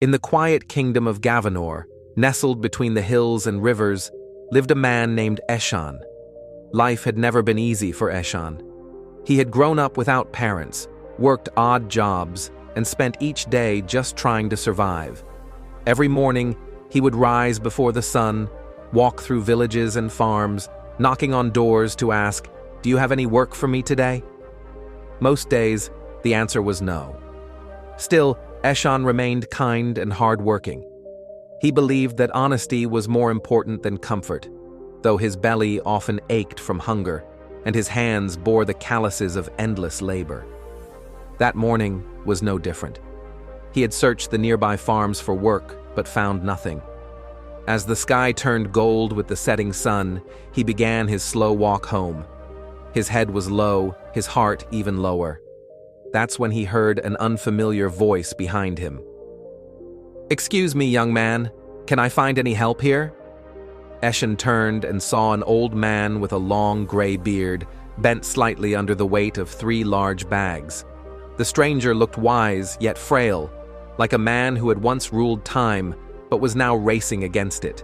In the quiet kingdom of Gavanor, nestled between the hills and rivers, lived a man named Eshan. Life had never been easy for Eshan. He had grown up without parents, worked odd jobs, and spent each day just trying to survive. Every morning, he would rise before the sun, walk through villages and farms, knocking on doors to ask, "Do you have any work for me today?" Most days, the answer was no. Still, Eshan remained kind and hard-working. He believed that honesty was more important than comfort, though his belly often ached from hunger, and his hands bore the calluses of endless labor. That morning was no different. He had searched the nearby farms for work, but found nothing. As the sky turned gold with the setting sun, he began his slow walk home. His head was low, his heart even lower. That's when he heard an unfamiliar voice behind him. "Excuse me, young man, can I find any help here?" Eshan turned and saw an old man with a long gray beard, bent slightly under the weight of 3 large bags. The stranger looked wise yet frail, like a man who had once ruled time but was now racing against it.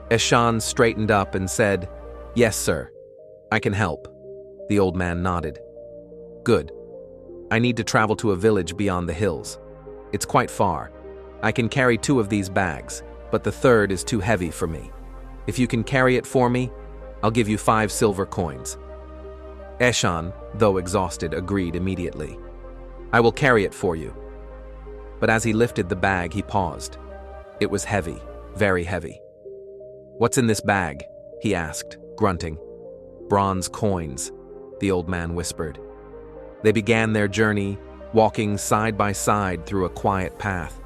Eshan straightened up and said, "Yes, sir. I can help." The old man nodded. "Good. I need to travel to a village beyond the hills. It's quite far. I can carry 2 of these bags, but the 3rd is too heavy for me. If you can carry it for me, I'll give you 5 silver coins." Eshan, though exhausted, agreed immediately. "I will carry it for you." But as he lifted the bag, he paused. It was heavy, very heavy. "What's in this bag?" he asked, grunting. "Bronze coins," the old man whispered. They began their journey, walking side by side through a quiet path.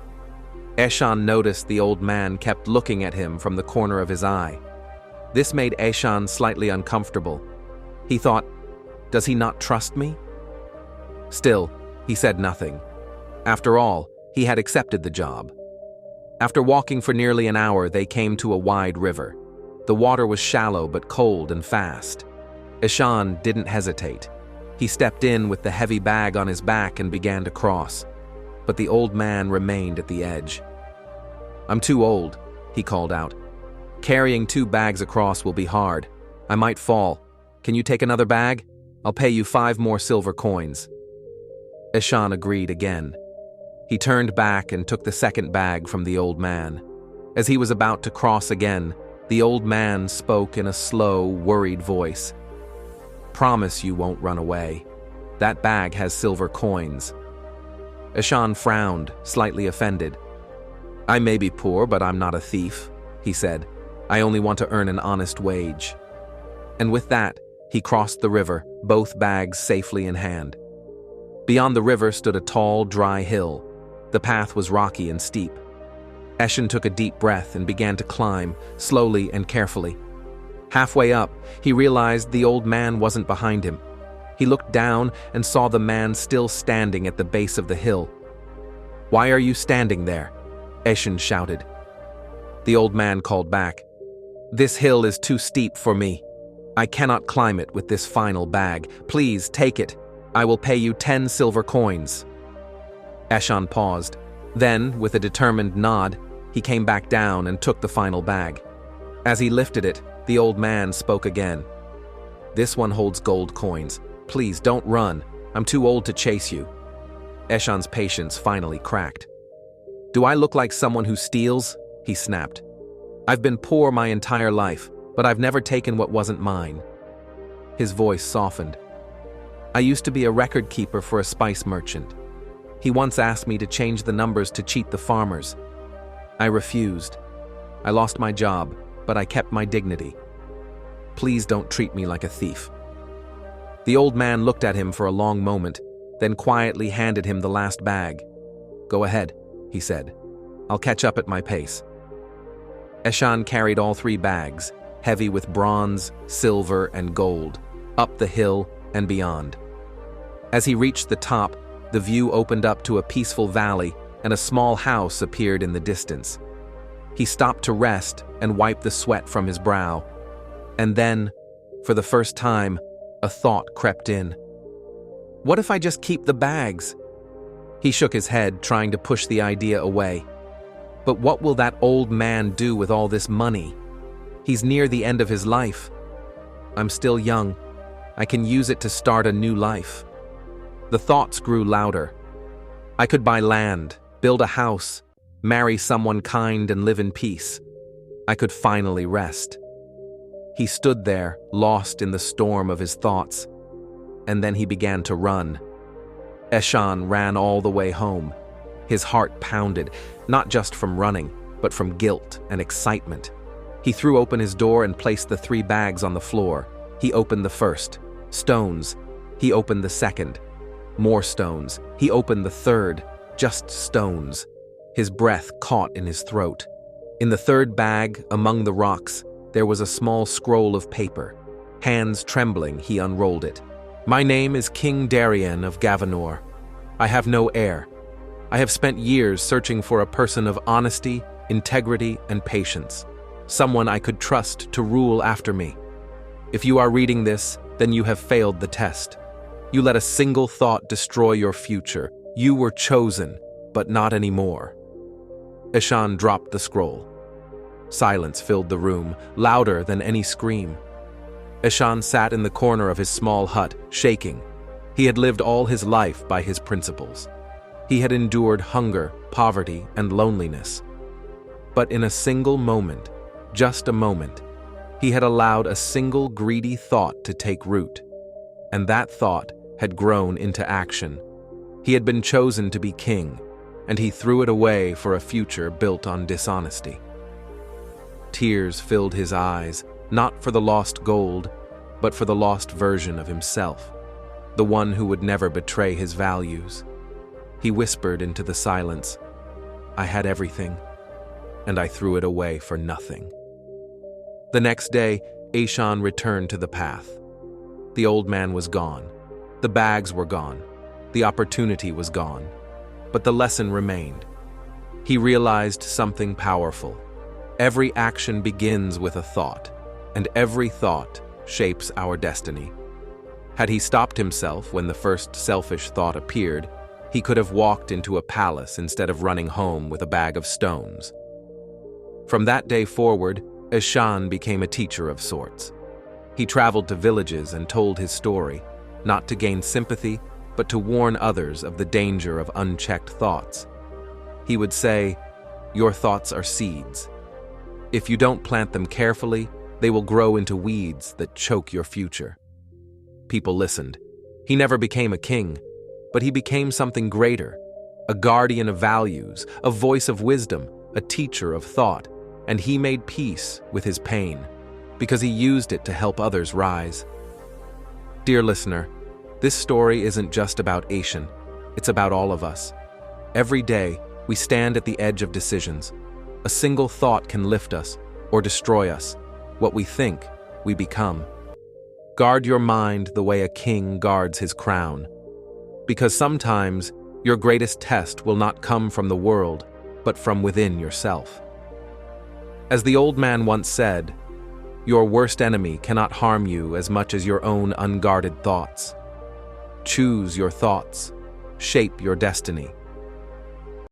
Eshan noticed the old man kept looking at him from the corner of his eye. This made Eshan slightly uncomfortable. He thought, "Does he not trust me?" Still, he said nothing. After all, he had accepted the job. After walking for nearly an hour, they came to a wide river. The water was shallow but cold and fast. Eshan didn't hesitate. He stepped in with the heavy bag on his back and began to cross. But the old man remained at the edge. "I'm too old," he called out. "Carrying 2 bags across will be hard. I might fall. Can you take another bag? I'll pay you 5 more silver coins." Eshan agreed again. He turned back and took the 2nd bag from the old man. As he was about to cross again, the old man spoke in a slow, worried voice. "Promise you won't run away. That bag has silver coins." Eshan frowned, slightly offended. "I may be poor, but I'm not a thief," he said. "I only want to earn an honest wage." And with that, he crossed the river, both bags safely in hand. Beyond the river stood a tall, dry hill. The path was rocky and steep. Eshan took a deep breath and began to climb, slowly and carefully. Halfway up, he realized the old man wasn't behind him. He looked down and saw the man still standing at the base of the hill. "Why are you standing there?" Eshan shouted. The old man called back, "This hill is too steep for me. I cannot climb it with this final bag. Please take it. I will pay you 10 silver coins." Eshan paused. Then, with a determined nod, he came back down and took the final bag. As he lifted it, the old man spoke again. "This one holds gold coins. Please don't run. I'm too old to chase you." Eshan's patience finally cracked. "Do I look like someone who steals?" he snapped. "I've been poor my entire life, but I've never taken what wasn't mine." His voice softened. "I used to be a record keeper for a spice merchant. He once asked me to change the numbers to cheat the farmers. I refused. I lost my job, but I kept my dignity. Please don't treat me like a thief." The old man looked at him for a long moment, then quietly handed him the last bag. "Go ahead," he said. "I'll catch up at my pace." Eshan carried all 3 bags, heavy with bronze, silver, and gold, up the hill and beyond. As he reached the top, the view opened up to a peaceful valley, and a small house appeared in the distance. He stopped to rest and wipe the sweat from his brow. And then, for the first time, a thought crept in. What if I just keep the bags? He shook his head, trying to push the idea away. But what will that old man do with all this money? He's near the end of his life. I'm still young. I can use it to start a new life. The thoughts grew louder. I could buy land, build a house, marry someone kind and live in peace. I could finally rest. He stood there, lost in the storm of his thoughts, and then he began to run. Eshan ran all the way home. His heart pounded, not just from running, but from guilt and excitement. He threw open his door and placed the 3 bags on the floor. He opened the first. Stones. He opened the second. More stones. He opened the third. Just stones. His breath caught in his throat. In the 3rd bag, among the rocks, there was a small scroll of paper. Hands trembling, he unrolled it. My name is King Darien of Gavanor. I have no heir. I have spent years searching for a person of honesty, integrity, and patience. Someone I could trust to rule after me. If you are reading this, then you have failed the test. You let a single thought destroy your future. You were chosen, but not anymore. Eshan dropped the scroll. Silence filled the room, louder than any scream. Eshan sat in the corner of his small hut, shaking. He had lived all his life by his principles. He had endured hunger, poverty, and loneliness. But in a single moment, just a moment, he had allowed a single greedy thought to take root. And that thought had grown into action. He had been chosen to be king, and he threw it away for a future built on dishonesty. Tears filled his eyes, not for the lost gold, but for the lost version of himself, the one who would never betray his values. He whispered into the silence, I had everything, and I threw it away for nothing. The next day, Eshan returned to the path. The old man was gone. The bags were gone. The opportunity was gone. But the lesson remained. He realized something powerful. Every action begins with a thought, and every thought shapes our destiny. Had he stopped himself when the first selfish thought appeared, he could have walked into a palace instead of running home with a bag of stones. From that day forward, Eshan became a teacher of sorts. He traveled to villages and told his story, not to gain sympathy, but to warn others of the danger of unchecked thoughts. He would say, your thoughts are seeds. If you don't plant them carefully, they will grow into weeds that choke your future. People listened. He never became a king, but he became something greater, a guardian of values, a voice of wisdom, a teacher of thought, and he made peace with his pain, because he used it to help others rise. Dear listener, this story isn't just about Eshan, it's about all of us. Every day, we stand at the edge of decisions. A single thought can lift us or destroy us. What we think, we become. Guard your mind the way a king guards his crown. Because sometimes, your greatest test will not come from the world, but from within yourself. As the old man once said, your worst enemy cannot harm you as much as your own unguarded thoughts. Choose your thoughts. Shape your destiny.